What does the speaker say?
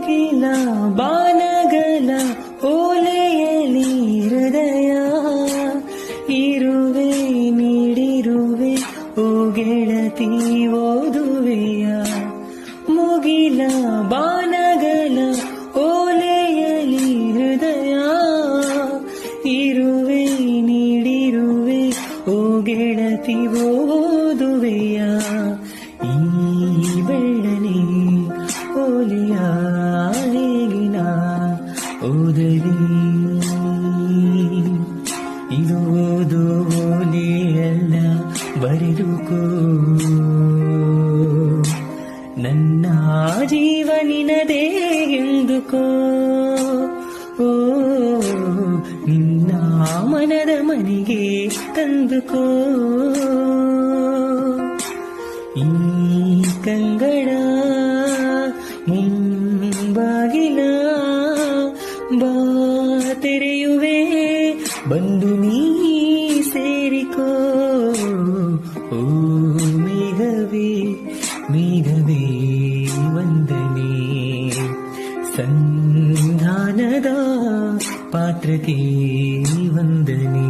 ಮುಗಿಲ ಬಾನಗಲ ಓಲೆಯಲಿ ಹೃದಯ ಇರುವೆ ನೀಡಿರುವೆ ಓ ಗೆಳತಿ ಓದುವೆಯ ಮುಗಿಲ ಬಾನಗಲ ಓಲೆಯಲಿ ಹೃದಯ ಇರುವೆ ನೀಡಿರುವೆ ಓ ಗೆಳತಿ ಓದುವೆಯ ಈ ಬೆಳ್ಳನೆ ಓಲೆಯ ಹೇಗಿನ ಓದಲಿ ಇದು ಓದು ಓಲೆಯಲ್ಲ ಬರೆದುಕೋ ನನ್ನ ಜೀವನಿನದೇ ಎಂದುಕೋ ಓ ನಿನ್ನ ಮನದ ಮನೆಗೆ ತಂದುಕೋ ಈ ಕಂಗಳ ಮುಂಬಾಗಿಲ ಬಾ ತೆರೆಯುವೆ ಬಂದು ನೀ ಸೇರಿಕೋ ಓ ಮೇಘವೇ ಮೇಘವೇ ವಂದನೆ ಸಂಧಾನದ ಪಾತ್ರಕ್ಕೆ ವಂದನೆ